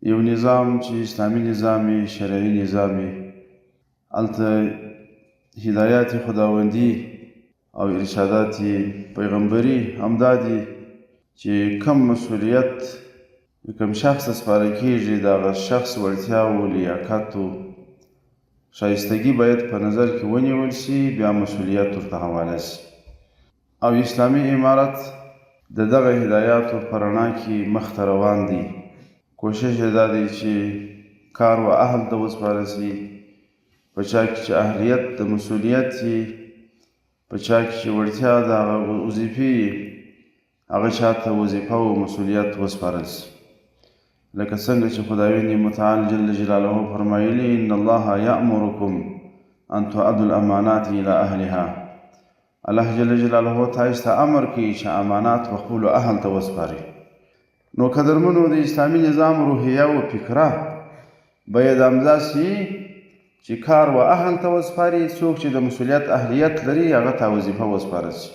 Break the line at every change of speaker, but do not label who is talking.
یو نظام چې اسلامي نظام شرعي نظام هلته هدایات خداوندي او ارشادات پیغمبري همدا دي چې کم مسؤلیت کم شخص سپاره کېږي د هغه شخص وړتیاو لیاقتو شایستګي باید په نظر کې ونیول شي، بیا مسؤلیت ورته حواله شي. او اسلامي امارت د دغه هدایاتو په رڼا کې مخته روان دی. کوشش یې دا دی چې کار و اهل ته وسپارل شي، په چا کې چې اهلیت د مسؤلیت وي، په چا کې چې وړتیا د هغه وظیفې هغه چا ته وظیفه او مسؤلیت وسپارل شي. لکه څنګه چې خداوند متعال جل جلاله فرمایلي ان الله یأمرکم ان تؤدوا الامانات الى اهلها. الله جل جلاله تاسو ته امر کوي چې امانات په خپلو اهل ته وسپارئ. نو قدرمنو د اسلامي نظام روحیه او فکره باید همداسې چې کار و اهل ته وسپاري، څوک چې د مسؤلیت اهلیت لري هغه ته وظیفه وسپارل شي.